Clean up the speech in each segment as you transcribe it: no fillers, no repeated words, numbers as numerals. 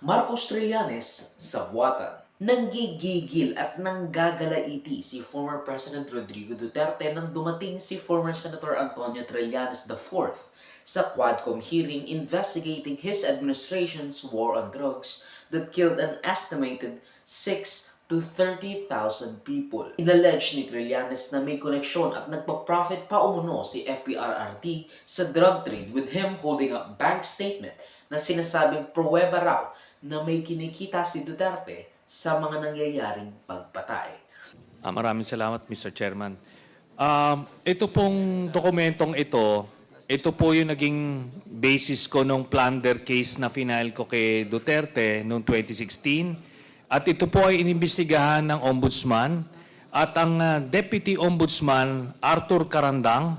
Marcos Trillanes sa buwatan. Nanggigigil at nanggagalaiti si former President Rodrigo Duterte nang dumating si former Senator Antonio Trillanes IV sa Quadcom hearing investigating his administration's war on drugs that killed an estimated 6 to 30,000 people. Inallege ni Trillanes na may koneksyon at nagpa-profit pa umuno si FPRRD sa drug trade, with him holding up bank statement na sinasabing pruweba raw na may kinikita si Duterte sa mga nangyayaring pagpatay. Maraming salamat, Mr. Chairman. Ito pong dokumentong ito po yung naging basis ko nung plunder case na final ko kay Duterte noong 2016. At ito po ay inimbestigahan ng Ombudsman at ang Deputy Ombudsman Arthur Carandang,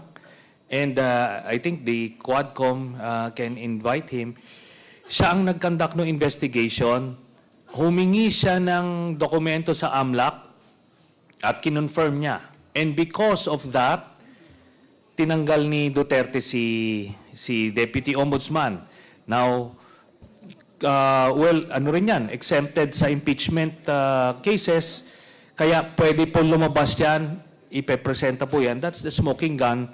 and I think the Quadcom can invite him. Siya ang nag-conduct ng investigation. Humingi siya ng dokumento sa AMLAC at kinonfirm niya. And because of that, tinanggal ni Duterte si Deputy Ombudsman. Now, ano rin yan, exempted sa impeachment cases, kaya pwede po lumabas yan, ipepresenta po yan. That's the smoking gun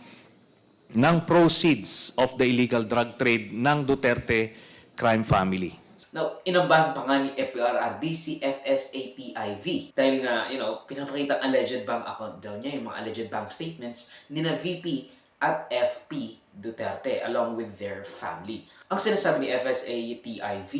ng proceeds of the illegal drug trade ng Duterte crime family. Now, inambahan pa nga ni FPRRD si FSAPIV dahil nga, pinapakita ang alleged bank account daw niya, yung mga alleged bank statements ni na VP at FP Duterte along with their family. Ang sinasabi ni FSAPIV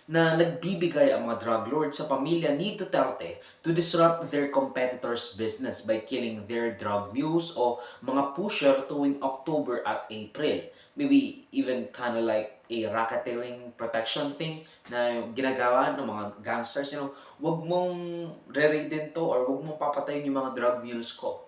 na nagbibigay ang mga drug lords sa pamilya ni Duterte to disrupt their competitors' business by killing their drug mules o mga pusher tuwing October at April. Maybe even kind of like a racketeering protection thing na ginagawa ng mga gangsters. Wag mong re-raidin to or wag mong papatayin yung mga drug mules ko.